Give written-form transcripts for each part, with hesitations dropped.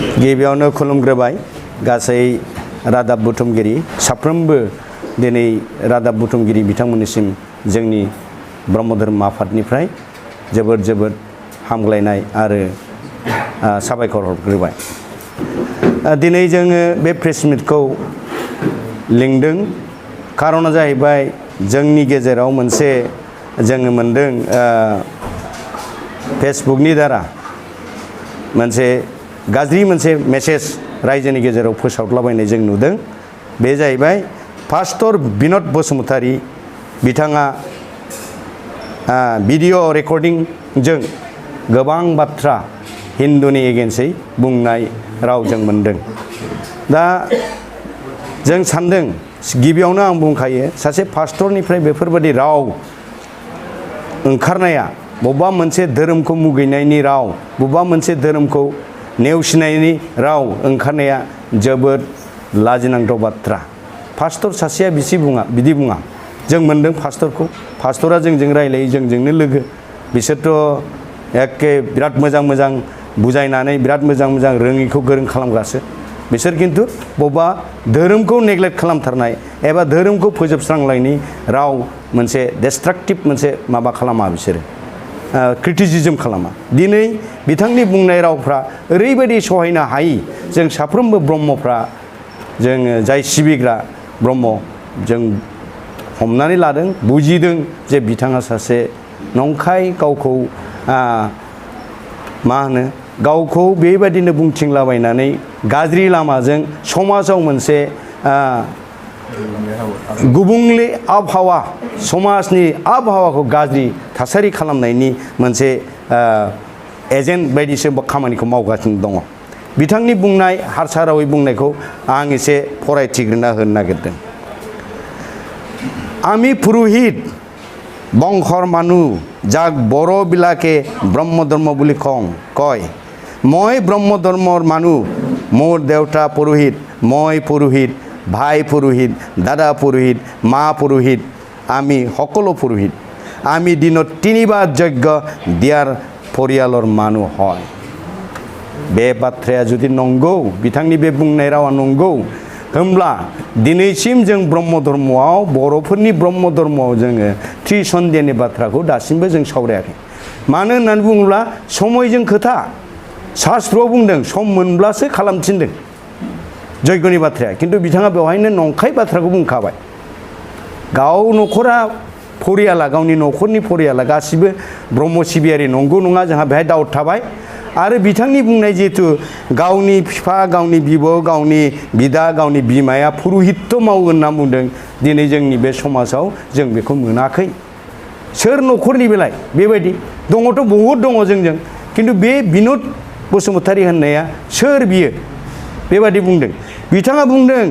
गिबियावनो खुलुमग्रोबाय गासै रादाब बुथुमगिरि साफ्रोमबो दिनै रादाब बुथुमगिरि बिथांमोननिसिम जोंनि ब्रह्म धर्म आफादनिफ्राय जोबोद हामग्लायनाय आरो साबायखर हरग्रोबाय। दिनै जोङो बे प्रेस मिटखौ लिंदों खारना जाहैबाय जोंनि गेजेराव मोनसे जोङो मोनदों फेसबुकनि दारा मोनसे गाज्रि मोनसे मेसेज रायजोनि गेजेराव फोसावलाबायनाय जों नुदों। बे जाहैबाय पास्टर बिनद बसुमतारी बिथाङा भिडिअ रेकर्डिंजों गोबां बाथ्रा हिन्दुनि एगेन्स्टै बुंनाय राव जों मोनदों। दा जों सानदों गिबियावनो आं बुंखायो सासे पास्टरनिफ्राय बेफोरबायदि राव ओंखारनाया बबेबा मोनसे धोरोमखौ मुगैनायनि राव बबेबा मोनसे धोरोमखौ नेवसिनायनि राव ओंखारनाया जोबोद लाजिनांथाव बाथ्रा। पास्टर सासेया बिदि बुङा। जों मोनदों पास्टरा जोंजों रायलायो जोंजोंनो लोगो। बिसोरथ' एखे बिराद मोजां बुजायनानै बिराद मोजां रोङिखौ गोरों खालामग्रासो। बिसोर खिन्थु बबेबा धोरोमखौ नेग्लेक्ट खालामथारनाय एबा धोरोमखौ फोजोबस्रांलायनि राव मोनसे डिस्ट्राक्टिभ मोनसे माबा खालामा बिसोरो क्रिटिसिजम खालामा। दिनै बिथांनि बुंनाय रावफ्रा ओरैबायदि सहायनो हायि। जों साफ्रोमबो ब्रह्मफ्रा जोङो जाय सिबिग्रा ब्रह्म जों हमनानै लादों बुजिदों जे बिथाङा सासे नंखाय गावखौ गावखौ बेबायदिनो बुंथिंलाबायनानै गाज्रि लामाजों समाजाव मोनसे गुबुंले आबहावा समाजनि आबहावाखौ गाज्रि थासारि खालामनायनि मोनसे एजेन्ट बायदिसो खामानिखौ मावगासिनो दङ। बिथांनि बुंनाय हारसा रावै बुंनायखौ आं एसे फरायथिग्रोना होनो नागिरदों। आमी पुरोहित बंशर मानु जाक बर' বিলাকে ब्रह्म धर्म বুলি কয়। মই ब्रह्म धर्मर मानु मोर देवता पुरोहित मैं पुरोहित भाई पुरोहित दादा पुरोहित मा पुरोहित आमी सकलो पुरोहित आमी दिनत 3 बार यज्ञ दियार परियालर मानु হয়। बे बाथ्राया जुदि नंगौ बिथांनि बे बुंनाय रावा नंगौ होमब्ला दिनैसिम जों ब्रह्म धर्मआव बर'फोरनि ब्रह्म धर्मआव जोङो त्रिसन्ध्यानि बाथ्राखौ दासिमबो जों सावरायाखै। मानो होननानै बुङोब्ला समयजों खोथा शास्त्रआव बुंदों सम मोनब्लासो खालामफिनदों यज्ञनि बाथ्राया। खिन्थु बिथाङा बेवहायनो नंखाय बाथ्राखौ बुंखाबाय। गाव न'खरा फरियाला गावनि न'खरनि फरियाला गासिबो ब्रह्म सिबियारि नंगौ नङा जोंहा बेहाय दाउट थाबाय। आरो बिथांनि बुंनाय जिहेतु गावनि बिफा गावनि बिबौ गावनि बिदा गावनि बिमाया पुरुहित्य मावो होनना बुंदों। दिनै जोंनि बे समाजाव जों बेखौ मोनाखै। सोर न'खरनि बेलाय बेबायदि दङथ' बहुद दङ जोंजों। खिन्थु बे बिनद बसुमतारी होननाया सोर बियो बेबायदि बुंदों। बिथाङा बुंदों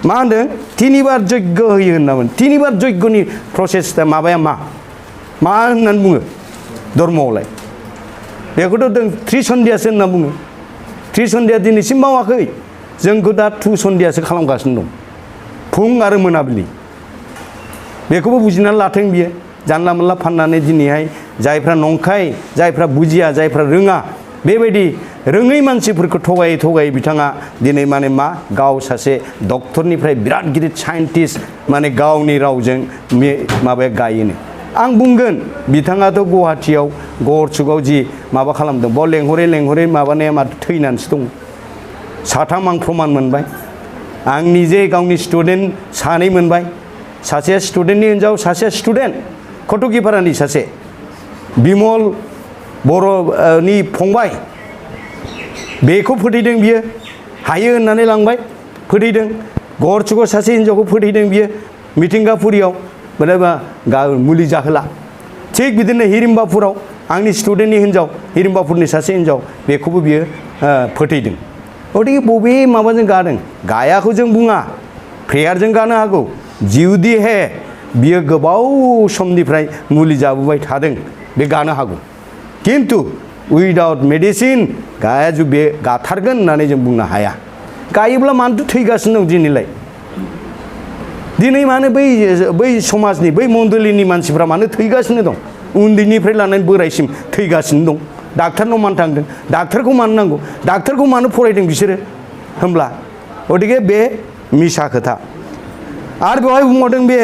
मा होनदों 3 बार यज्ञ होयो होनना बुंदों। 3 बार यज्ञनि प्रसेसआ माबाया मा होननानै बुङो धर्मआवलाय बेखौथ' जों त्रिसन्ध्यासो होनना बुङो। त्रिसन्ध्या दिनैसिम मावाखै। जोंखौ दा 2 सन्ध्यासो खालामगासिनो दं फुं आरो मोनाबिलि। बेखौबो बुजिनानै लाथों बियो। जानला मोनला फाननानै दिनैहाय जायफ्रा नंखाय जायफ्रा बुजिया जायफ्रा रोङा बेबायदि रोङै मानसिफोरखौ थगायै बिथाङा दिनै मा गाव सासे डक्टरनिफ्राय बिराद गिदिर साइन्टिस्ट गावनि रावजों माबाया गायोनो। आं बुंगोन बिथाङाथ' गुवाहाटियाव गहरसुगाव जि माबा खालामदों बाव लेंहरै माबानाया माथो थैनानैसो दं। 3 आं प्रमान मोनबाय। आं निजे गावनि स्टुडेन्ट 2 मोनबाय। सासेया स्टुडेन्टनि हिनजाव सासेया स्टुडेन्ट कटकिपारानि सासे बिमल बर'नि फंबाय। बेखौ फोथैदों बियो हायो होननानै लांबाय फोथैदों। गहरसुगाव सासे हिनजावखौ फोथैदों बियो मिथिंगापुरियाव मुलि जाहोला। थिग बिदिनो हिरिम्बापुराव आंनि स्टुडेन्टनि हिनजाव हिरिम्बापुरनि सासे हिनजाव बेखौबो बियो फोथैदों। गथिखे बबे माबाजों गादों गायाखौ जों बुङा प्रेयारजों गानो हागौ। जिउदि हे बियो गोबाव समनिफ्राय मुलि जाबोबाय थादों बे गानो हागौ। खिन्थु उइदाउट मेडिसिन गाया बे गाथारगोन होननानै जों बुंनो हाया। गायोब्ला मानोथो थैगासिनो दं दिनैलाय। दिनै मानो बै समाजनि बै मण्डलिनि मानसिफ्रा मानो थैगासिनो दं। उन्दैनिफ्राय लानानै बोरायसिम थैगासिनो दं। डाक्टारनाव मानो थांदों डाक्टारखौ मानो नांगौ डाक्टारखौ मानो फरायदों बिसोरो होमब्ला गतिके बे मिसा खोथा आरो बेवहाय बुंबावदों बे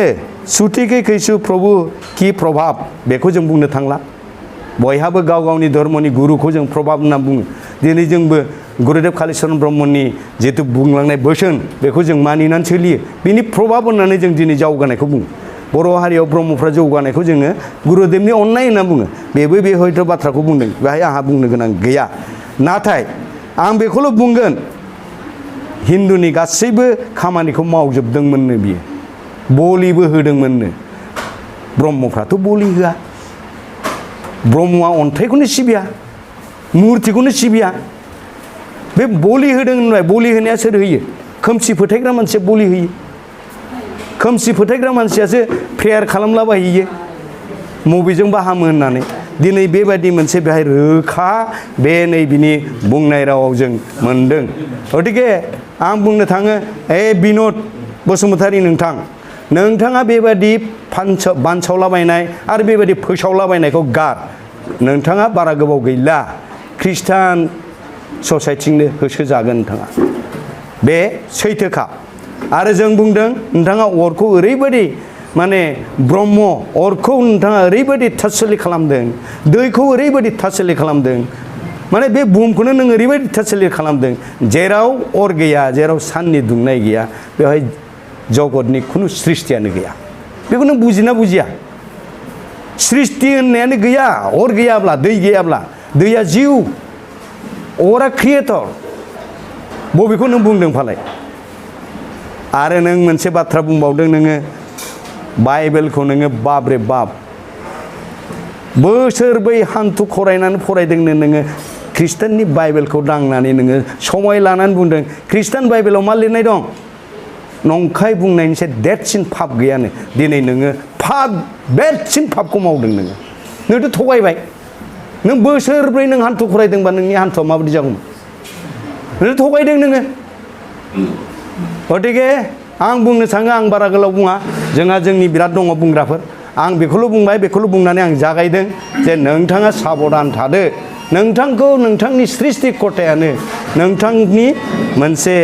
सुथिके कैसु प्रभु कि प्रभाब बेखौ जों बुंनो थांला बयहाबो गाव गावनि धर्मनि गुरुखौ जों प्रभाब होनना बुङो दिनै जोंबो गुरुदेव कालीचरण ब्रह्मनि जितु बुंलांनाय बोसोन बेखौ जों मानिनानै सोलियो बिनि प्रभाब होननानै जों दिनै जौगानायखौ बुङो बर' हारियाव ब्रह्मफ्रा जौगानायखौ जोङो गुरुदेवनि अननाय होनना बुङो बेबो बे हयथ' बाथ्राखौ बुंदों बेहाय आंहा बुंनो गोनां गैया नाथाय आं बेखौल' बुंगोन हिन्दुनि गासैबो खामानिखौ मावजोबदोंमोननो बियो बलिबो होदोंमोननो ब्रह्मफ्राथ' बलि होआ ब्रह्मआ अन्थाइखौनो सिबिया मुर्तिखौनो सिबिया बे बलि होदों होनबाय बलि होनाया सोर होयो खोमसि फोथायग्रा मानसिया बलि होयो खोमसि फोथायग्रा मानसियासो प्रेयार खालामलाबायहैयो मबेजोंबा हामो होननानै दिनै बेबायदि मोनसे बेहाय रोखा बे नै बिनि बुंनाय रावाव जों मोनदों गतिके आं बुंनो थाङो बिन'द बसुमतारी नोंथाङा बेबायदि बानसावलाबायनाय आरो बेबायदि फोसावलाबायनायखौ गार नोंथाङा बारा गोबाव गैला ख्रिस्टान ससाइटिनो होसोजागोन नोंथाङा बे सैथोखा आरो जों बुंदों नोंथाङा अरखौ ओरैबायदि माने ब्रह्म अरखौ नोंथाङा ओरैबायदि थासलि खालामदों दैखौ ओरैबायदि थासलि खालामदों माने बे बुहुमखौनो नों ओरैबायदि थासलि खालामदों जेराव अर गैया जेराव साननि दुंनाय गैया बेवहाय जगतनि खुनु सृष्टियानो गैया बेखौ नों बुजिना बुजिया सृष्टि होननायानो गैया अर गैयाब्ला दै गैयाब्ला दैया जिउ अरा क्रिएटर बबेखौ नों बुंदों फालाय आरो नों मोनसे बाथ्रा बुंबावदों नोङो बाइबेलखौ नोङो बाब रे बाब बोसोरबै हान्थु खरायनानै फरायदोंनो नोङो ख्रिस्टाननि बाइबेलखौ दांनानै नोङो समाय लानानै बुंदों ख्रिस्टान बाइबेलाव मा लिरनाय दं नंखाय बुंनायनिसे देरसिन पाप गैयानो दिनै नोङो पाप देरसिन पापखौ मावदों नोंथ' थगायबाय नों बोसोरब्रै नों हान्थु खरायदोंबा नोंनि हान्थुआ माबायदि जागौमोन नों थगायदों नोङो गतिके आं बुंनो थाङो आं बारा गोलाव बुङा जोंहा जोंनि बिराद दङ बुंग्राफोर आं बेखौल' बुंबाय बेखौल' बुंनानै आं जागायदों जे नोंथाङा साबधान थादो नोंथांखौ नोंथांनि सृष्टिकर्तायानो नोंथांनि मोनसे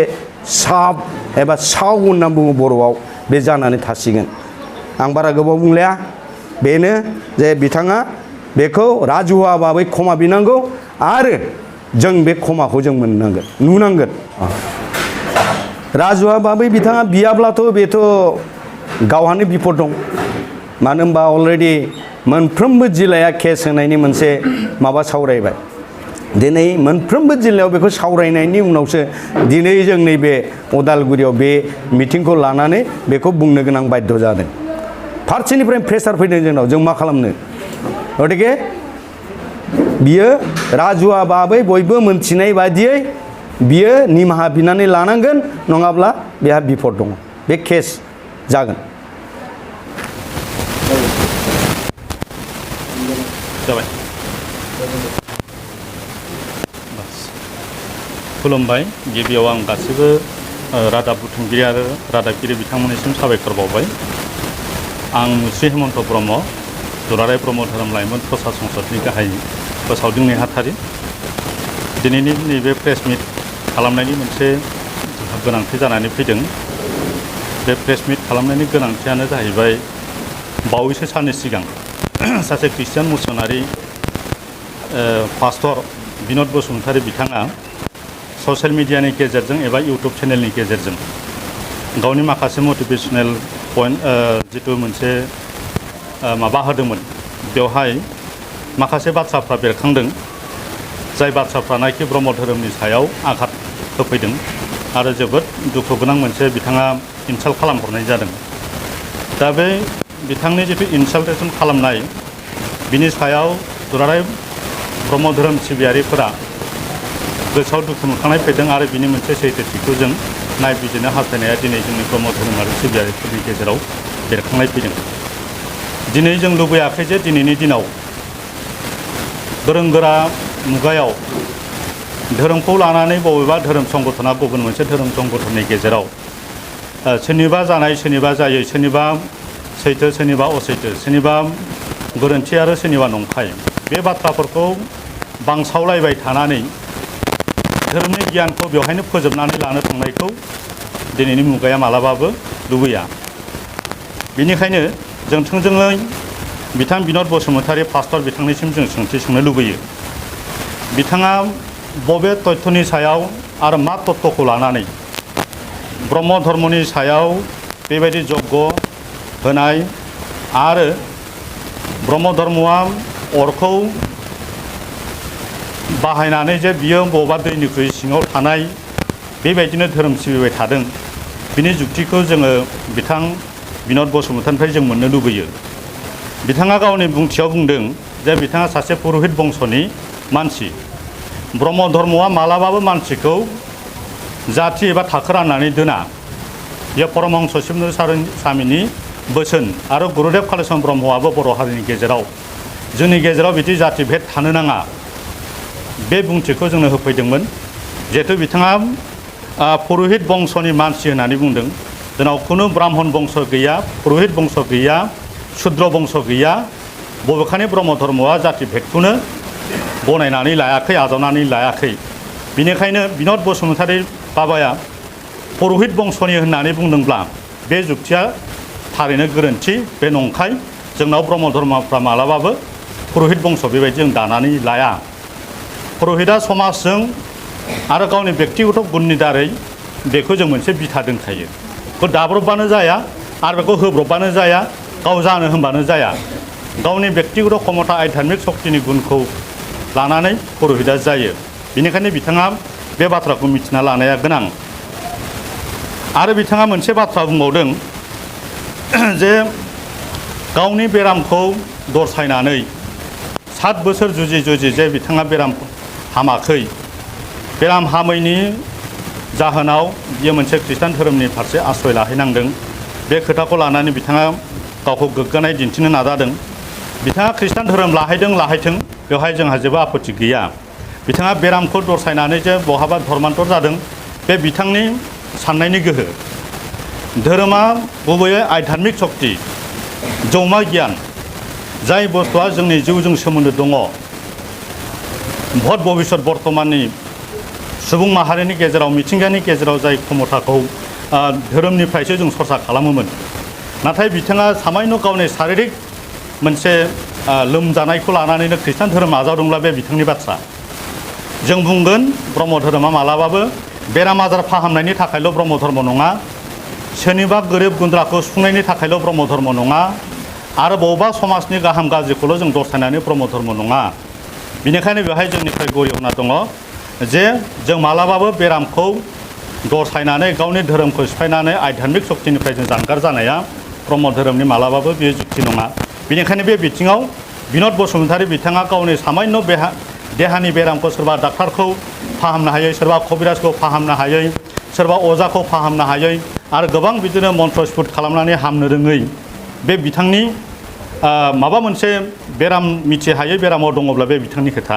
साब एबा साव होनना बुङो बर'आव बे जानानै थासिगोन आं बारा गोबाव बुंलाया बेनो जे बिथाङा बेखौ राजुहुआबाबै क्षमा बिनांगौ आरो जों बे क्षमाखौ जों मोननांगोन नुनांगोन राजुहुआबाबै बिथाङा बियाब्लाथ' बेथ' गावहानो बिपद दं मानो होनबा अलरेडि मोनफ्रोमबो जिल्लाया केस होनायनि मोनसे माबा सावरायबाय दिनै मोनफ्रोमबो जिल्लायाव बेखौ सावरायनायनि उनावसो दिनै जों नैबे उदालगुरियाव बे मिटिंखौ लानानै बेखौ बुंनो गोनां बाध्य जादों फारसेनिफ्राय प्रेसार फैदों जोंनाव जों मा खालामनो गतिके बियो राजुहुआबाबै बयबो मोनथिनाय बादियै बियो निमाहा बिनानै लानांगोन नङाब्ला बेहा बिपद दङ बे केस जागोन जाबाय खुलुमबाय गिबियाव आं गासैबो रादाब बुथुमगिरि आरो रादाबगिरि बिथांमोननिसिम साबायखर बावबाय आं श्री हेमन्त ब्रह्म दुलाराय ब्रह्म धोरोम लाइमोन प्रसा संसदनि गाहाय फोसावदिं नेहाथारि दिनैनि नैबे प्रेस मिट खालामनायनि मोनसे गोनांथि जानानै फैदों बे प्रेस मिट खालामनायनि गोनांथियानो जाहैबाय बावैसो साननि सिगां सासे ख्रिस्टियान मिसनारि पास्टर बिन'द बसुमतारी बिथाङा ससियेल मिडियानि गेजेरजों एबा इउटुब चेनेलनि गेजेरजों गावनि माखासे मटिभेशनेल पइन्ट जितु मोनसे माबा होदोंमोन बेवहाय माखासे बाथ्राफ्रा बेरखांदों जाय बाथ्राफ्रानाखि ब्रह्म धोरोमनि सायाव आघात होफैदों आरो जोबोद दुखु गोनां मोनसे बिथाङा इनसाल्ट खालामहरनाय जादों दा बे बिथांनि जितु इनसाल्टेसन खालामनाय बिनि सायाव दुलाराय ब्रह्म धोरोम सिबियारिफोरा गोसोआव दुखु मोनखांनाय फैदों आरो बिनि मोनसे सैथोथिखौ जों नायबिजिरनो हास्थायनाया दिनै जोंनि ब्रह्म धोरोमारि सिबियारिफोरनि गेजेराव बेरखांनाय फैदों दिनै जों लुबैयाखै जे दिनैनि दिनाव गोरों गोरा मुगायाव धोरोमखौ लानानै बबेबा धोरोम संगठना गुबुन मोनसे धोरोम संगठननि गेजेराव सोरनिबा जानाय सोरनिबा जायै सोरनिबा सैथो सोरनिबा असैथो सोरनिबा गोरोन्थि आरो सोरनिबा नंखाय बे बाथ्राफोरखौ बांसावलायबाय थानानै धोरोमनि गियानखौ बेवहायनो फोजोबनानै लानो थांनायखौ दिनैनि मुगाया मालाबाबो लुबैया। बेनिखायनो जों थोंजोङै बिथां बिन'द बसुमतारी पास्टर बिथांनिसिम जों सोंथि सोंनो लुबैयो। बिथाङा बबे तथ्यनि सायाव आरो मा तत्वखौ लानानै ब्रह्म धर्मनि सायाव बेबायदि जग्य होनाय आरो ब्रह्म धर्मआ अरखौ बाहायनानै जे बियो बबेबा दैनिख्रुइ सिङाव थानाय बेबायदिनो धोरोम सिबिबाय थादों, बिनि जुक्तिखौ जोङो बिथां बिन'द बसुमतारीनिफ्राय जों मोननो लुबैयो। बिथाङा गावनि बुंथियाव बुंदों जे बिथाङा सासे पुरहित बंस'नि मानसि। ब्रह्म धर्मआ मालाबाबो मानसिखौ जाथि एबा थाखो राननानै दोना। बेयो परमहंस शिबनुर स्वामीनि बोसोन आरो गुरुदेव कालिचरन ब्रह्मआबो बर' हारिनि गेजेराव जोंनि गेजेराव बिदि जाथि भेद थानो नाङा बे बुंथिखौ जोंनो होफैदोंमोन। जिहेतु बिथाङा पुरहित बंस'नि मानसि होननानै बुंदों। जोंनाव खुनु ब्राह्मण बंस गैया, पुरहित बंस गैया, शुद्र बंस गैया। बबेखानि ब्रह्म धर्मआ जाथि भेदखौनो गनायनानै लायाखै, आजावनानै लायाखै। बेनिखायनो बिन'द बसुमतारी बाबाया पुरहित बंस'नि होननानै बुंदोंब्ला बे जुक्तिया थारैनो गोरोन्थि, बे नंखाय। जोंनाव ब्रह्म धर्मफ्रा मालाबाबो पुरहित बंस बेबायदि जों दानानै लाया। पुरहितआ समाजजों आरो गावनि बेक्तिगत गुननि दारै बेखौ जों मोनसे बिथा दोनखायो। बेखौ दाब्रबबानो जाया आरो बेखौ होब्रबबानो जाया, गाव जानो होनबानो जाया। गावनि बेक्तिगत क्षमता आध्यात्मिक शक्तिनि गुनखौ लानानै पुरहितआ जायो। बेनिखायनो बिथाङा बे बाथ्राखौ मिथिना लानाया गोनां। आरो बिथाङा मोनसे बाथ्रा बुंबावदों जे गावनि बेरामखौ दरसायनानै 7 बोसोर जुजि जुजि जे बिथाङा बेराम हामाखै, बेराम हामैनि जाहोनाव बियो मोनसे खृष्टान धोरोमनि फारसे आश्रय लाहैनांदों। बे खोथाखौ लानानै बिथाङा गावखौ गोग्गानाय दिन्थिनो नाजादों। बिथाङा खृष्टान धोरोम लाहैथों, बेवहाय जोंहा जेबो आपत्ति गैया। बिथाङा बेरामखौ दरसायनानै जे बहाबा धर्मान्तर जादों, बे बिथांनि साननायनि गोहो। धोरोमा गुबैयै आध्यात्मिक शक्ति, जौमा गियान, जाय बुस्थुआ जोंनि जिउजों सोमोन्दो दङ। भट भबिष्यत बर्तमाननि सुबुं माहारिनि गेजेराव, मिथिंगानि गेजेराव जाय क्षमताखौ धोरोमनिफ्रायसो जों सरसा खालामोमोन। नाथाय बिथाङा सामान्य गावनि शारिरिक मोनसे लोमजानायखौ लानानैनो खृष्टान धोरोम आजावदोंब्ला बे बिथांनि बाथ्रा। जों बुंगोन ब्रह्म धोरोमा मालाबाबो बेराम आजार फाहामनायनि थाखायल' ब्रह्म धर्म नङा, सोरनिबा गोरिब गुन्द्राखौ सुफुंनायनि थाखायल' ब्रह्म धर्म नङा, आरो बबेबा समाजनि गाहाम गाज्रिखौल' जों दरसायनानै ब्रह्म धर्म नङा। बेनिखायनो बेवहाय जोंनिफ्राय गरिहना दङ जे जों मालाबाबो बेरामखौ दरसायनानै गावनि धोरोमखौ सिफायनानै आध्यात्मिक शक्तिनिफ्राय जों जानगार जानाया ब्रह्म धोरोमनि मालाबाबो बेयो जुक्ति नङा। बेनिखायनो बे बिथिङाव बिन'द बसुमतारी बिथाङा गावनि सामान्य देहानि बेरामखौ सोरबा डाक्टारखौ फाहामनो हायै, सोरबा कबिराजखौ फाहामनो हायै, सोरबा अजाखौ फाहामनो हायै आरो गोबां बिदिनो मन्त्र स्फुट खालामनानै हामनो रोङै बे बिथांनि माबा मोनसे बेराम मिथिहायै बेरामाव दङब्ला बे बिथांनि खोथा।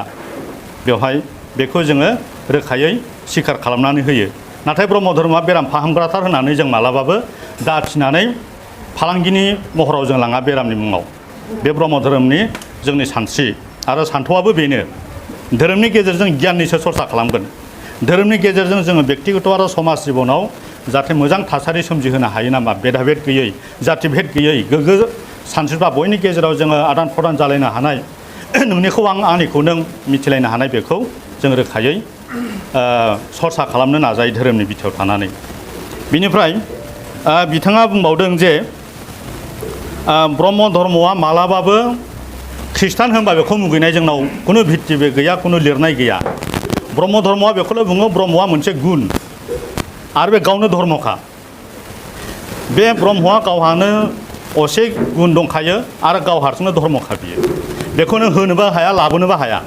बेवहाय बेखौ जोङो रोखायै स्वीकार खालामनानै होयो। नाथाय ब्रह्म धर्मआ बेराम फाहामग्राथार होननानै जों मालाबाबो दाथिनानै फालांगिनि महराव जों लाङा बेरामनि मुङाव। बे ब्रह्म धोरोमनि जोंनि सानस्रि आरो सान्थौआबो बेनो। धोरोमनि गेजेरजों गियाननिसो सरसा खालामगोन। धोरोमनि गेजेरजों जोङो बेक्तिगत आरो समाज जिबनाव जाहाथे मोजां थासारि सोमजिहोनो हायो नामा, भेदाभेद गैयै, जाथि भेद गैयै, गोग्गो सानस्रिबा बयनि गेजेराव जोङो आदान प्रदान जालायनो हानाय, नोंनिखौ आंनिखौ नों मिथिलायनो हानाय, बेखौ जों रोखायै सरसा खालामनो नाजायो धोरोमनि बिथायाव थानानै। बिनिफ्राय बिथाङा बुंबावदों जे ब्रह्म धर्मआ मालाबाबो खृष्टान होनबा बेखौ मुगैनाय जोंनाव खुनु भित्तिबो गैया, खुनु लिरनाय गैया। ब्रह्म धर्मआ बेखौल' बुङो ब्रह्मआ मोनसे गुन आरो बे गावनो धर्मखा। बे ब्रह्मआ गावहानो असे गुन दंखायो आरो गाव हारसिंनो धर्मखा बियो। बेखौ नों होनोबो हाया, लाबोनोबो हाया।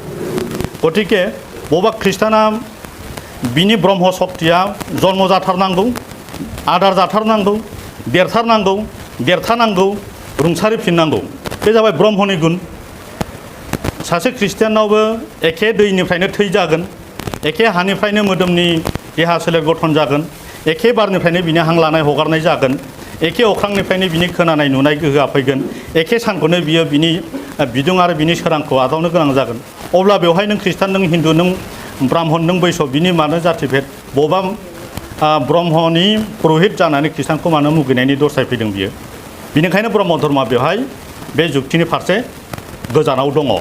गतिके बबेबा खृष्टाना बिनि ब्रह्म शक्तिया जन्म जाथारनांगौ, आदार जाथारनांगौ, देरथारनांगौ, रुंसारिफिननांगौ। बे जाबाय ब्रह्मनि गुन। सासे खृष्टियानावबो एखे दैनिफ्रायनो थै जागोन, एखे हानिफ्रायनो मोदोमनि देहा सोलेर गठन जागोन, एखे बारनिफ्रायनो बिनि हां लानाय हगारनाय जागोन, एखे अख्रांनिफ्रायनो बिनि खोनानाय नुनाय गोहोआ फैगोन, एखे सानखौनो बियो बिनि बिदुं आरो बिनि सोरांखौ आजावनो गोनां जागोन। अब्ला बेवहाय नों खृष्टान नों हिन्दु नों ब्राह्मण नों बैसव बिनि मानो जाति भेद बबा ब्रह्मनि पुरहित जानानै खृष्टानखौ मानो मुगैनायनि दरसाय फैदों बियो बिनिखायनो ब्रह्म धर्मआ बेवहाय बे जुक्तिनि फारसे गोजानाव दङ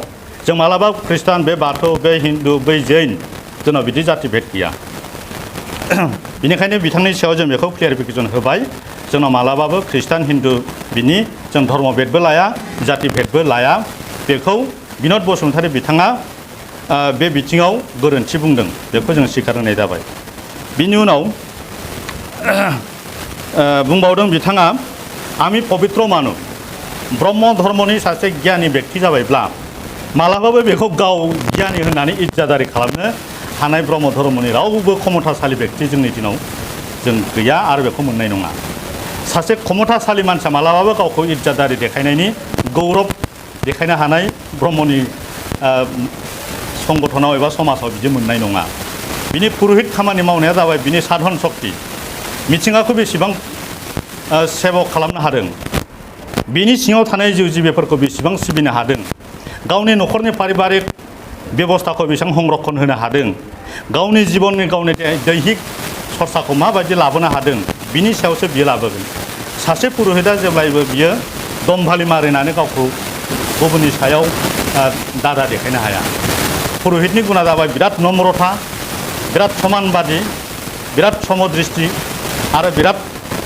जों मालाबा खृष्टान बे बाथौ बे हिन्दु बै जैन जोंनाव बिदि जाति भेद गैया बिनिखायनो बिथांनि सायाव जों बेखौ क्लियारिफिकेसन होबाय जोंनाव मालाबाबो खृष्टान हिन्दु बिनि जों धर्म भेदबो लाया जाति भेदबो लाया बेखौ बिनोद बसुमतारी बिथाङा बे बिथिङाव गोरोन्थि बुंदों बेखौ जों स्वीकार होनाय जाबाय बिनि उनाव बुंबावदों बिथाङा आमी पवित्र मानु ब्रह्म धर्मनि सासे गियानि व्यक्ति जाबायब्ला मालाबाबो बेखौ गाव गियानि होननानै इज्जादारि खालामनो हानाय ब्रह्म धर्मनि रावबो क्षमताशाली व्यक्ति जोंनि दिनाव जों गैया आरो बेखौ मोननाय नङा सासे क्षमताशाली मानसिया मालाबाबो गावखौ इज्जादारि देखायनायनि गौरब देखायनो हानाय ब्रह्मनि संगठनाव एबा समाजाव बिदि मोननाय नङा बिनि पुरहित खामानि मावनाया जाबाय बिनि साधन शक्ति मिथिंगाखौ बेसेबां सेबक खालामनो हादों बिनि सिङाव थानाय जिउ जिबिफोरखौ बेसेबां सिबिनो हादों गावनि न'खरनि पारिबारिक बेबस्थाखौ बेसेबां संरक्षण होनो हादों गावनि जिबननि गावनि दैहिक सरसाखौ माबायदि लाबोनो हादों बिनि सायावसो बियो लाबोगोन सासे पुरहिता जेब्लायबो बियो दमभालि मारिनानै गावखौ गुबुननि सायाव दादा देखायनो हाया पुरहितनि गुना जाबाय बिराद नम्रता बिराद समानबादि बिराद समदृष्टि आरो बिराद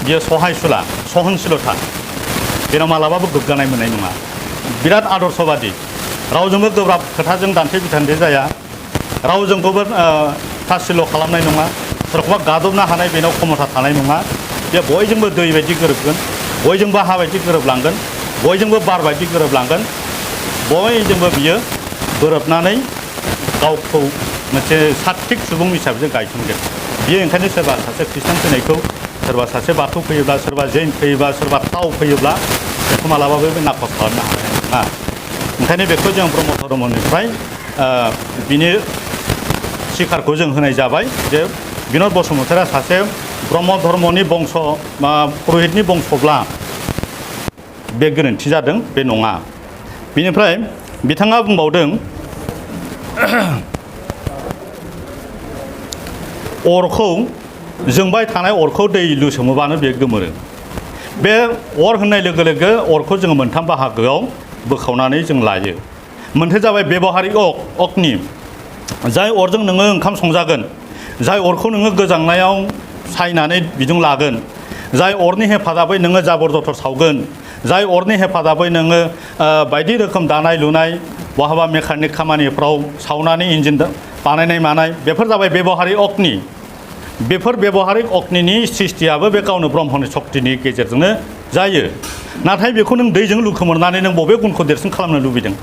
बियो सहायसुला सहनशीलता बेनाव मालाबाबो गोग्गानाय मोननाय नङा बिराद आदर्शबादि रावजोंबो गोब्राब खोथाजों दान्थे बिदान्थे जाया रावजोंबो थासिल' खालामनाय नङा सोरखौबा गादबनो हानाय बेनाव क्षमता थानाय नङा बे बयजोंबो दै बायदि गोरोबगोन बयजोंबो हा बायदि गोरोबलांगोन बयजोंबो बार बायदि गोरोबलांगोन बयजोंबो बियो गोरोबनानै गावखौ मोनसे सात्विक सुबुं हिसाबै जों गायसनगोन बियो ओंखायनो सोरबा सासे खृष्टान फैनायखौ सोरबा सासे बाथौ फैयोब्ला सोरबा जैन फैयोब्ला सोरबा ताव फैयोब्ला बेखौ मालाबाबो नाखस खालामनो हानाय नङा ओंखायनो बेखौ जों ब्रह्म धर्मनिफ्राय बिनि सिखारखौ जों होनाय जाबाय जे बिनोद बसुमतारीया सासे ब्रह्म धर्मनि बंश पुरहितनि बंशब्ला बे गोरोन्थि जादों बे नङा बिनिफ्राय बिथाङा बुंबावदों अरखौ जोंबाय थानाय अरखौ दै लुसोमोबानो बे गोमोरो बे अर होननाय लोगो लोगो अरखौ जोङो मोनथाम बाहागोआव बोखावनानै जों लायो मोनसे जाबाय बेबहारिक अग्नि जाय अरजों नोङो ओंखाम संजागोन जाय अरखौ नोङो गोजांनायाव सायनानै बिदुं लागोन जाय अरनि हेफाजाबै नोङो जाबर जथर सावगोन जाय अरनि हेफाजाबै नोङो बायदि रोखोम दानाय लुनाय बहाबा मेकानिक खामानिफ्राव सावनानै इन्जिन बानायनाय मानाय बेफोर जाबाय बेबहारिक अग्नि बेफोर बेबहारिक अग्निनि सृष्टियाबो बे गावनो ब्रह्मनि शक्तिनि गेजेरजोंनो जायो नाथाय बेखौ नों दैजों लुखोमोरनानै नों बबे गुनखौ देरसिन खालामनो लुबैदों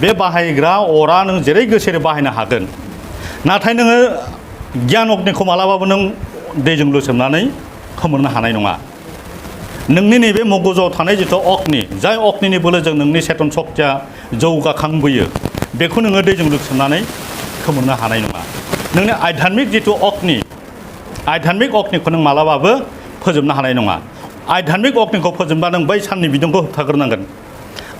बे बाहायग्रा अरा नों जेरै गोसोरै बाहायनो हागोन नाथाय नोङो गियान अग्निखौ मालाबाबो नों दैजों लुसोमनानै खोमोरनो हानाय नङा नोंनि नैबे मगजुआव थानाय जिथु अग्नि जाय अग्निनि बोलोजों नोंनि चेतन शक्तिया जौगाखांबोयो बेखौ नोङो दैजों लुसोमनानै खोमोरनो हानाय नङा नोंनि आध्यात्मिक जिथु अग्नि आध्यात्मिक अग्निखौ नों मालाबाबो फोजोबनो हानाय नङा आध्यात्मिक अग्निखौ फोजोबबा नों बै साननि बिदुंखौ होबथाग्रोनांगोन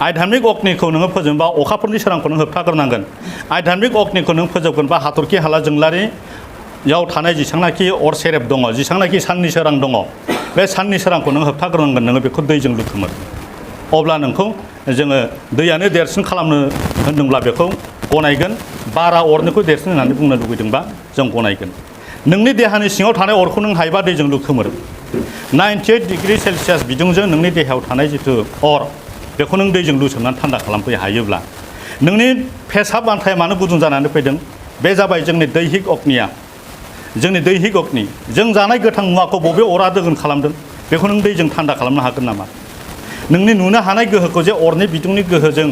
आध्यात्मिक अग्निखौ नोङो फोजोबबा अखाफोरनि सोरांखौ नों होबथाग्रोनांगोन आध्यात्मिक अग्निखौ नों फोजोबगोनबा हाथरखि हाला जोंलारियाव थानाय जेसेबांनाखि अर सेरेब दङ जेसेबांनाखि साननि सोरां दङ बे साननि सोरांखौ नों होबथाग्रोनांगोन नोङो बेखौ दैजों लुखोमोर अब्ला नोंखौ जोङो दैयानो देरसिन खालामनो होनदोंब्ला बेखौ गनायगोन बारा अरनिखौ देरसिन होननानै बुंनो लुगैदोंबा जों गनायगोन नोंनि देहानि सिङाव थानाय अरखौ नों हायोबा दैजों लुखोमोर 98 डिग्री सेलसियास बिदुंजों नोंनि देहायाव थानाय जिथु अर बेखौ नों दैजों लुसोमनानै थान्दा खालामफैनो हायोब्ला नोंनि फेसाब आन्थाया मानो गुदुं जानानै फैदों बे जाबाय जोंनि दैहिक अग्निया जोंनि दैहिक अग्नि जों जानाय गोथां मुवाखौ बबे अरा दोगोन खालामदों बेखौ नों दैजों थान्दा खालामनो हागोन नामा नोंनि नुनो हानाय गोहोखौ जे अरनि बिदुंनि गोहोजों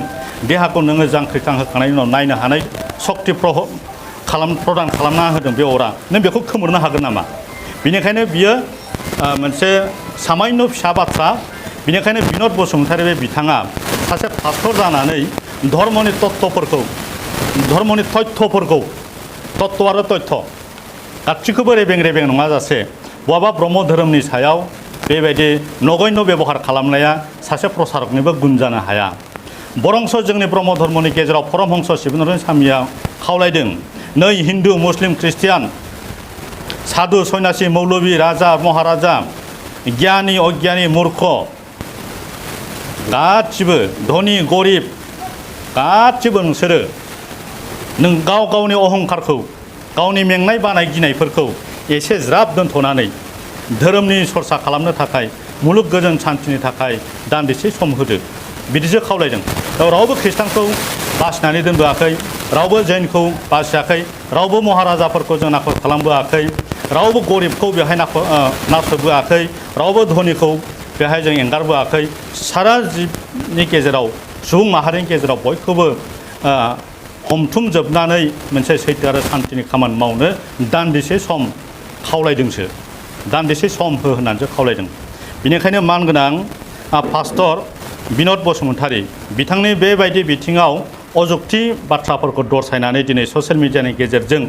देहाखौ नोङो जांख्रिखां होखांनायनि उनाव नायनो हानाय सक्ति प्रदान खालामना होदों बे अरा नों बेखौ खोमोरनो हागोन नामा बेनिखायनो बियो मोनसे सामान्य फिसा बाथ्रा बेनिखायनो बिनोद बसुमतारी बे बिथाङा सासे पास्टर जानानै धर्मनि तत्त्वफोरखौ धर्मनि तथ्यफोरखौ तत्त्व आरो तथ्य गासैखौबो रेबें रेबें नङाजासे बहाबा ब्रह्म धोरोमनि सायाव बेबायदि नगण्य बेबहार खालामनाया सासे प्रसारकनिबो गुन जानो हाया बरंस जोंनि ब्रह्म धर्मनि गेजेराव परमहंस शिबनारायण स्वामीया खावलायदों नै हिन्दु मुस्लिम ख्रिस्टियान साधु सन्यासि मौलवी राजा महाराजा गियानि अज्ञानी मूर्ख गासिबो धनी गरिब गासिबो नोंसोरो नों गाव गावनि अहंखारखौ गावनि मेंनाय बानाय गिनायफोरखौ एसे ज्राब दोनथ'नानै धोरोमनि सरसा खालामनो थाखाय मुलुग गोजोन सान्थिनि थाखाय दान्दिसे सम होदो बिदिसो खावलायदों। रावबो ख्रिस्टानखौ बासिनानै दोनबोआखै, रावबो जैनखौ बासियाखै, रावबो महाराजाफोरखौ जों नाखर खालामबोआखै, रावबो गरिबखौ बेहाय नासयबोआखै, रावबो धनिखौ बेहाय जों एंगारबोआखै। सारा जिबनि गेजेराव सुबुं माहारिनि गेजेराव बयखौबो हमथुमजोबनानै मोनसे सैथो आरो सान्थिनि खामानि मावनो दान्दिसे सम खावलायदोंसो, दान्दिसे सम हो होननानैसो खावलायदों। बेनिखायनो मानगोनां पास्टर बिनद बसुमतारी बिथांनि बेबायदि बिथिङाव अजुक्ति बाथ्राफोरखौ दर्शायनानै दिनै ससियेल मिडियानि गेजेरजों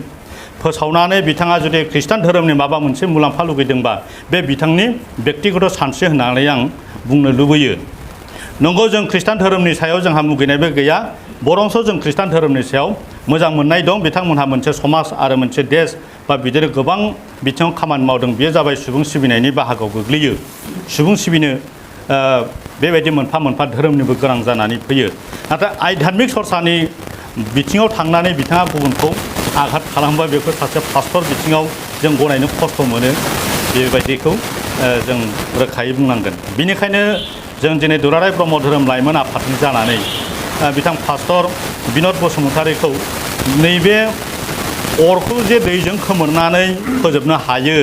फोसावनानै बिथाङा जुदि खृष्टान धोरोमनि माबा मोनसे मुलाम्फा लुगैदोंबा बे बिथांनि बेक्तिगत सानस्रि होननानै आं बुंनो लुबैयो। नंगौ जों खृष्टान धोरोमनि सायाव जोंहा मुगैनायबो गैया, बरंस जों खृष्टान धोरोमनि सायाव मोजां मोननाय दं। बिथांमोनहा मोनसे समाज आरो मोनसे देश बा बिदिनो गोबां बिथिङाव खामानि मावदों। बेयो जाबाय सुबुं सिबिनायनि बाहागोआव गोग्लैयो। सुबुं सिबिनो बेबायदि मोनफा मोनफा धोरोमनिबो गोनां जानानै फैयो। नाथाय आध्यात्मिक सरसानि बिथिङाव थांनानै बिथाङा गुबुनखौ आघात खालामबा बेखौ सासे पास्टर बिथिङाव जों गनायनो खस्थ' मोनो, बेबायदिखौ जों रोखायै बुंनांगोन। बेनिखायनो जों दिनै दुलाराय ब्रह्म धोरोम लाइमोन आफादनि जानानै बिथां पास्टर बिनद बसुमतारीखौ नैबे अरखौ जे दैजों खोमोरनानै फोजोबनो हायो,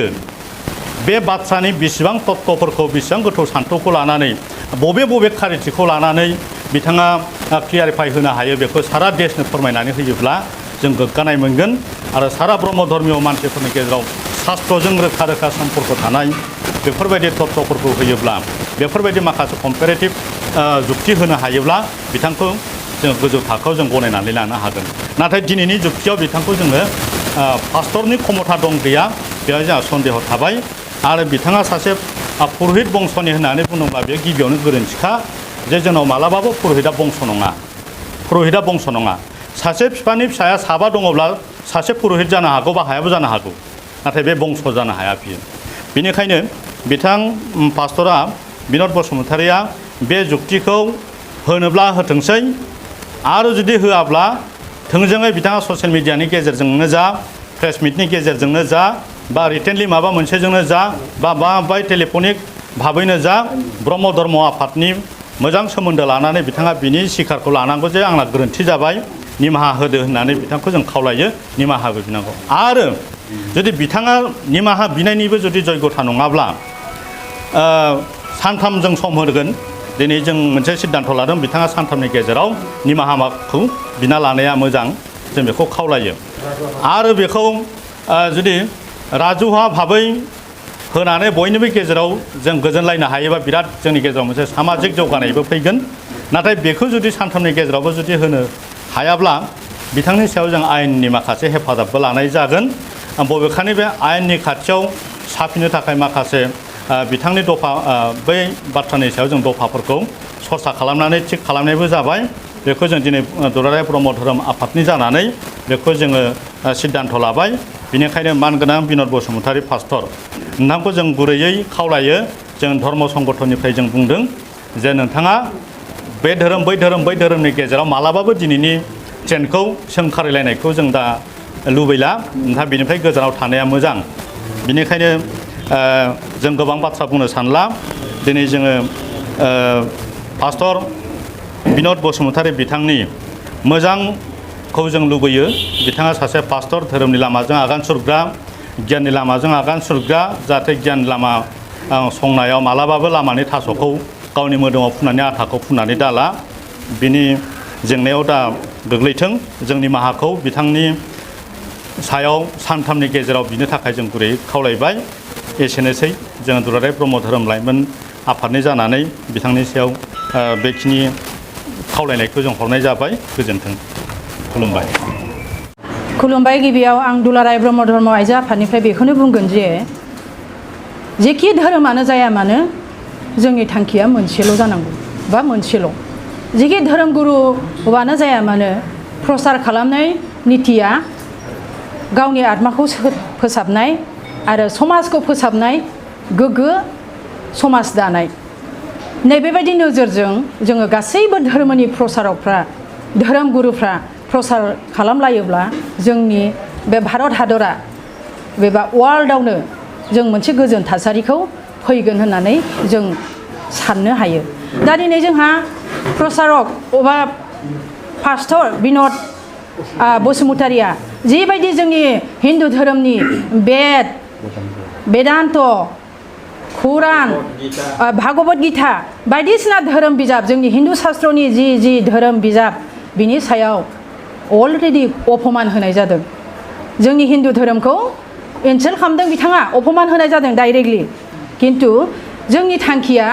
बे बाथ्रानि बेसेबां तत्त्वफोरखौ बेसेबां गोथौ सान्थौखौ लानानै बबे बबे खारिथिखौ लानानै बिथाङा क्लियारिफाइ होनो हायो बेखौ सारा देशनो फोरमायनानै होयोब्ला जों गोग्गानाय मोनगोन। आरो सारा ब्रह्म धर्मीय मानसिफोरनि गेजेराव शास्त्रजों रोखा रोखा सम्पर्क थानाय बेफोरबायदि तत्त्वफोरखौ होयोब्ला, बेफोरबायदि माखासे कम्पेरेटिभ जुक्ति होनो हायोब्ला बिथांखौ जों गोजौ थाखोआव जों गनायनानै लानो हागोन। नाथाय दिनैनि जुक्तियाव बिथांखौ जोङो पास्टरनि क्षमता दं गैया बेयाव जोंहा सन्देह थाबाय। आरो बिथाङा सासे पुरहित बंस'नि होननानै बुङोब्ला बे गिबियावनो गोरोन्थिखा जे जोंनाव मालाबाबो पुरहिता बंस' नङा, पुरहिता बंस' नङा। सासे बिफानि फिसाया साबा दङब्ला सासे पुरहित जानो हागौ बा हायाबो जानो हागौ, नाथाय बे बंस' जानो हाया बियो। बेनिखायनो बिथां पास्टरा बिनद बसुमतारीया बे जुक्तिखौ होनोब्ला होथोंसै, आरो जुदि होआब्ला थोंजोङै बिथाङा ससियेल मिडियानि गेजेरजोंनो जा, प्रेस मिटनि गेजेरजोंनो जा, बा रिटेनलि माबा मोनसेजोंनो जा, बा टेलिफनिक भाबैनो जा, ब्रह्म धर्म आफादनि मोजां सोमोन्दो लानानै बिथाङा बिनि सिखारखौ लानांगौ जे आंना गोरोन्थि जाबाय, निमाहा होदो होननानै बिथांखौ जों खावलायो, निमाहाबो बिनांगौ। आरो जुदि बिथाङा निमाहा बिनायनिबो जुदि जयगथा नङाब्ला सानथाम जों सम होगोन। दिनै जों मोनसे सिद्धान्त लादों, बिथाङा सानथामनि गेजेराव निमाहाखौ बिना लानाया मोजां, जों बेखौ खावलायो। आरो बेखौ जुदि राजुहा भाबै होनानै बयनिबो गेजेराव जों गोजोनलायनो हायोबा बिराद जोंनि गेजेराव मोनसे सामाजिक जौगानायबो फैगोन। नाथाय बेखौ जुदि सानथामनि गेजेरावबो जुदि होनो हायाब्ला बिथांनि सायाव जों आयेननि माखासे हेफाजाबबो लानाय जागोन। बबेखानि बे आयेननि खाथियाव साफिनो थाखाय माखासे बिथांनि दफा बै बाथ्रानि सायाव जों दफाफोरखौ सरसा खालामनानै थिग खालामनायबो जाबाय। बेखौ जों दिनै दुलाराय ब्रह्म धोरोम आफादनि जानानै बेखौ जोङो सिद्धान्त लाबाय। बेनिखायनो मानगोनां बिनद बसुमतारी पास्टर नोंथांखौ जों गुरैयै खावलायो, जों धर्म संगठननिफ्राय जों बुंदों जे नोंथाङा बे धोरोम बै धोरोम बै धोरोमनि गेजेराव मालाबाबो दिनैनि ट्रेन्डखौ सोंखारिलायनायखौ जों दा लुबैला, नोंथाङा बेनिफ्राय गोजानाव थानाया मोजां। बेनिखायनो जों गोबां बाथ्रा बुंनो सानला। दिनै जोङो पास्टर बिनद बसुमतारी बिथांनि मोजांखौ जों लुबैयो। बिथाङा सासे पास्टर, धोरोमनि लामाजों आगान सुरग्रा, गियाननि लामाजों आगान सुरग्रा, जाहाथे गियान लामा संनायाव मालाबाबो लामानि थास'खौ गावनि मोदोमाव फुननानै आथाखौ फुननानै दाला, बिनि जेंनायाव दा गोग्लैथों। जोंनि माहाखौ बिथांनि सायाव सानथामनि गेजेराव बिनो थाखाय जों गुरै खावलायबाय। एसेनोसै जों दुलाराय ब्रह्म धोरोम लाइमोन आफादनि जानानै बिथांनि सायाव बेखिनि खावलायनायखौ जों हरनाय जाबाय। गोजोन्थों, खुलुमबाय। खुलुमबाय। गिबियाव आं दुलाराय ब्रह्म धर्म आइजो आफादनिफ्राय बेखौनो बुंगोन जे जेखि धोरोमानो जाया मानो जोंनि थांखिया मोनसेल' जानांगौ बा मोनसेल'। जिखि धोरोम गुरुआनो जाया मानो प्रसार खालामनाय नितिया गावनि आत्माखौ फोसाबनाय आरो समाजखौ फोसाबनाय गोग्गो समाज दानाय नैबेबायदि नोजोरजों जोङो गासैबो धर्मनि प्रसारकफ्रा धोरोम गुरुफ्रा प्रसार खालामलायोब्ला जोंनि बे भारत हादरा बेबा वर्ल्डआवनो जों मोनसे गोजोन थासारिखौ फैगोन होननानै जों साननो हायो। दा दिनै जोंहा प्रसारक एबा पास्टर बिन'द बसुमतारिया जिबायदि जोंनि हिन्दु धोरोमनि बेदान्त कुरान भागवत गीता बायदिसिना धोरोम बिजाब जोंनि हिन्दु शास्त्रनि जि धोरोम बिजाब बिनि सायाव अलरेडि अपमान होनाय जादों। जोंनि हिन्दु धोरोमखौ इनसाल्ट खालामदों बिथाङा अपमान होनाय जादों डाइरेक्टलि। किन्तु जोंनि थांखिया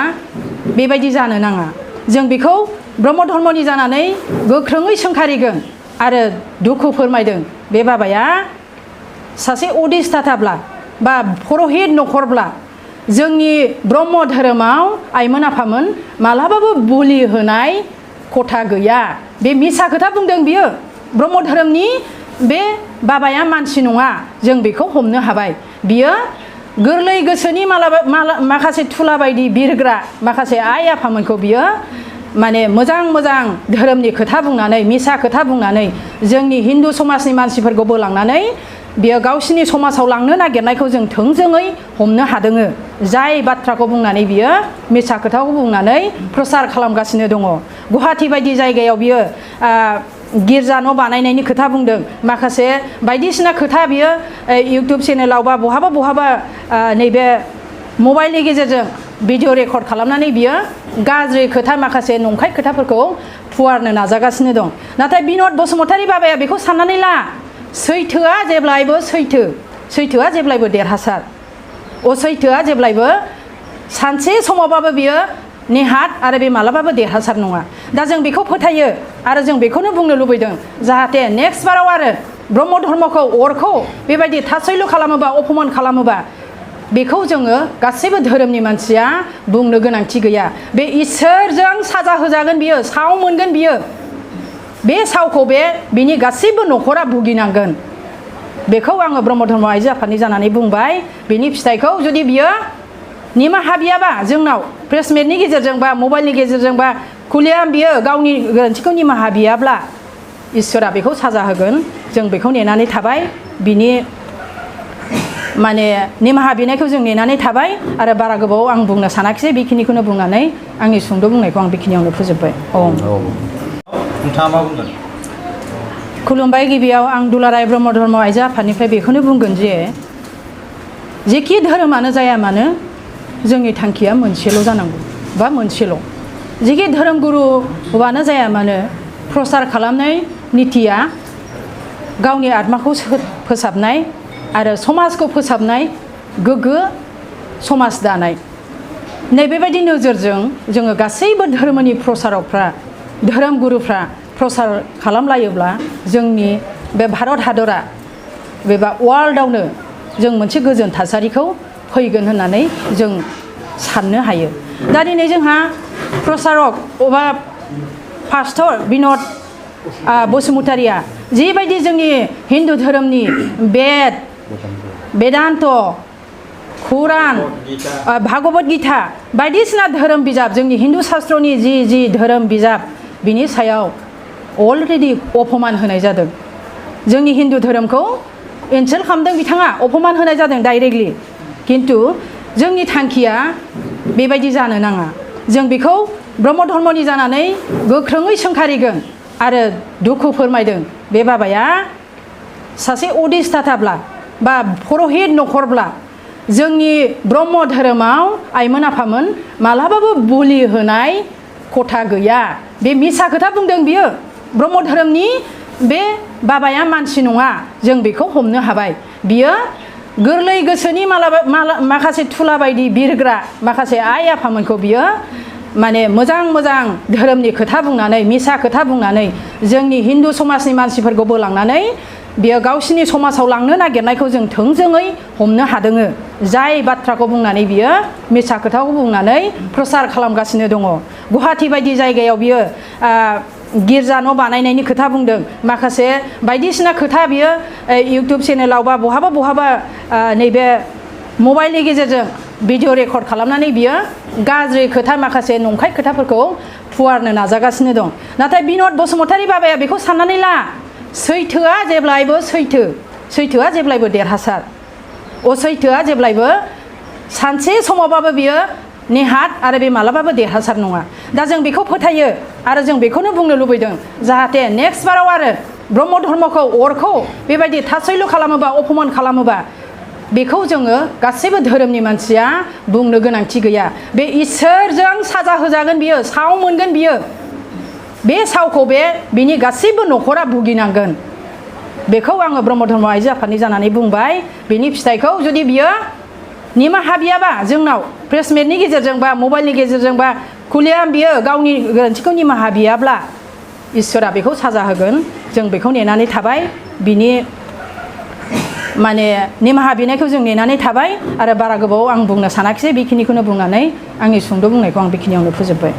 बेबायदि जानो नाङा। जों बेखौ ब्रह्म धर्मनि जानानै गोख्रोङै सोंखारिगोन आरो दुखु फोरमायदों बे बाबाया सासे उदिस्ताब्ला बा पुरहित नखरब्ला जोंनि ब्रह्म धोरोमाव आइमोन आफामोन मालाबाबो बुलि होनाय खथा गैया। बे मिसा खोथा बुंदों बियो। ब्रह्म धोरोमनि बे बाबाया मानसि नङा जों बेखौ हमनो हाबाय। बियो गोरलै गोसोनि माखासे थुला बायदि बिरग्रा माखासे आइ आफामोनखौ बियो माने मोजां धोरोमनि खोथा बुंनानै मिसा खोथा बुंनानै जोंनि हिन्दु समाजनि मानसिफोरखौ बोलांनानै बियो गावसिनि समाजाव लांनो नागिरनायखौ जों थोंजोङै हमनो हादों। जाय बाथ्राखौ बुंनानै बियो मिसा खोथाखौ बुंनानै प्रसार खालामगासिनो दङ। गुवाहाटी बायदि जायगायाव बियो गिर्जा न' बानायनायनि खोथा बुंदों। माखासे बायदिसिना खोथा बियो इउटुब चेनेलाव बा बहाबा नैबे मबाइलनि गेजेरजों भिडिअ रेकर्ड खालामनानै बियो गाज्रि खोथा माखासे नंखाय खोथाफोरखौ फुवारनो नाजागासिनो दं। नाथाय बिन'द बसुमतारी बाबाया बेखौ साननानै ला सैथोआ जेब्लायबो सैथोआ जेब्लायबो देरहासार असैथोआ जेब्लायबो सानसे समावबाबो बियो नेहात आरो बे मालाबाबो देरहासार नङा। दा जों बेखौ फोथायो आरो जों बेखौनो बुंनो लुबैदों जाहाथे नेक्स्ट बाराव आरो ब्रह्म धर्मखौ अरखौ बेबायदि थासैल' खालामोबा अपमान खालामोबा बेखौ जोङो गासैबो धोरोमनि मानसिया बुंनो गोनांथि गैया। बे इसोरजों साजा होजागोन बियो साव मोनगोन बियो। बे सावखौ बिनि गासैबो न'खरा भुगिनांगोन। बेखौ आङो ब्रह्म धर्म आइजो आफादनि जानानै बुंबाय। बिनि फिथाइखौ जुदि बियो निमाहा बियाबा जोंनाव प्रेसमेटनि गेजेरजों बा मबाइलनि गेजेरजों बा खुलिया बियो गावनि गोरोन्थिखौ निमाहा बियाब्ला इसोरा बेखौ साजा होगोन। जों बेखौ नेनानै थाबाय। बिनि माने निमाहा बिनायखौ जों नेनानै थाबाय आरो बारा गोबाव आं बुंनो सानाखिसै। बेखिनिखौनो बुंनानै आंनि सुंद' बुंनायखौ आं बेखिनियावनो फोजोबबाय। नोंथाङा मा बुंगोन? खुलुमबाय। गिबियाव आं दुलाराय ब्रह्म धर्म आइजो आफादनिफ्राय बेखौनो बुंगोन जे जेखि धोरोमानो जाया मानो जोंनि थांखिया मोनसेल' जानांगौ बा मोनसेल'। जेखि धोरोम गुरुआनो जाया मानो प्रसार खालामनाय नितिया गावनि आत्माखौ फोसाबनाय आरो समाजखौ फोसाबनाय गोग्गो समाज दानाय नैबेबायदि नोजोरजों जोङो गासैबो धर्मनि प्रसारकफ्रा धोरोम गुरुफ्रा प्रसार खालामलायोब्ला जोंनि बे भारत हादरा बेबा वर्ल्डआवनो जों मोनसे गोजोन थासारिखौ फैगोन होननानै जों साननो हायो। दा दिनै जोंहा प्रसारक एबा पास्टर बिन'द बसुमतारिया जिबायदि जोंनि हिन्दु धोरोमनि बेदान्त कुरान भागवत गीता बायदिसिना धोरोम बिजाब जोंनि हिन्दु शास्त्रनि जि धोरोम बिजाब बिनि सायाव अलरेडि अपमान होनाय जादों। जोंनि हिन्दु धोरोमखौ इनसाल्ट खालामदों बिथाङा अपमान होनाय जादों डाइरेक्टलि। किन्तु जोंनि थांखिया बेबायदि जानो नाङा। जों बेखौ ब्रह्म धर्मनि जानानै गोख्रोङै सोंखारिगोन आरो दुखु फोरमायदों बे बाबाया सासे उदिस्ताब्ला बा पुरहित नखरब्ला जोंनि ब्रह्म धोरोमाव आइमोन आफामोन मालाबाबो बुलि होनाय खथा गैया। बे मिसा खोथा बुंदों बियो। ब्रह्म धोरोमनि बे बाबाया मानसि नङा जों बेखौ हमनो हाबाय। बियो गोरलै गोसोनि माखासे थुला बायदि बिरग्रा माखासे आइ आफामोनखौ बियो माने मोजां धोरोमनि खोथा बुंनानै मिसा खोथा बुंनानै जोंनि हिन्दु समाजनि मानसिफोरखौ बोलांनानै बियो गावसिनि समाजाव लांनो नागिरनायखौ जों थोंजोङै हमनो हादों जाय बाथ्राखौ बुंनानै बियो मिसा खोथाखौ बुंनानै प्रसार खालामगासिनो दङ गुवाहाटी बायदि जायगायाव बियो गिर्जा न' बानायनायनि खोथा बुंदों माखासे बायदिसिना खोथा बियो इउटुब चेनेलाव बा बहाबा नैबे मबाइलनि गेजेरजों भिडिअ रेकर्ड खालामनानै बियो गाज्रि खोथा माखासे नंखाय खोथाफोरखौ फुवारनो नाजागासिनो दं नाथाय बिन'द बसुमतारी बाबाया बेखौ साननानै ला सैथोआ जेब्लायबो सैथोआ जेब्लायबो देरहासार असैथोआ जेब्लायबो सानसे समावबाबो बियो नेहात आरो बे मालाबाबो देरहासार नङा दा जों बेखौ फोथायो आरो जों बेखौनो बुंनो लुबैदों जाहाथे नेक्स्ट बाराव आरो ब्रह्म धर्मखौ अरखौ बेबायदि थासैल' खालामोबा अपमान खालामोबा बेखौ जोङो गासैबो धोरोमनि मानसिया बुंनो गोनांथि गैया बे इसोरजों साजा होजागोन बियो साव मोनगोन बियो बे सावखौ बिनि गासैबो न'खरा भुगिनांगोन बेखौ आङो ब्रह्म धर्म आइजो आफादनि जानानै बुंबाय बिनि फिथाइखौ जुदि बियो निमाहा बियाबा जोंनाव प्रेसमेटनि गेजेरजों बा मबाइलनि गेजेरजों बा खुलिया बियो गावनि गोरोन्थिखौ निमाहा बियाब्ला इसोरा बेखौ साजा होगोन जों बेखौ नेनानै थाबाय बिनि माने निमाहा बिनायखौ जों नेनानै थाबाय आरो बारा गोबाव आं बुंनो सानाखिसै बेखिनिखौनो बुंनानै आंनि सुंद' बुंनायखौ आं बेखिनियावनो फोजोबबाय।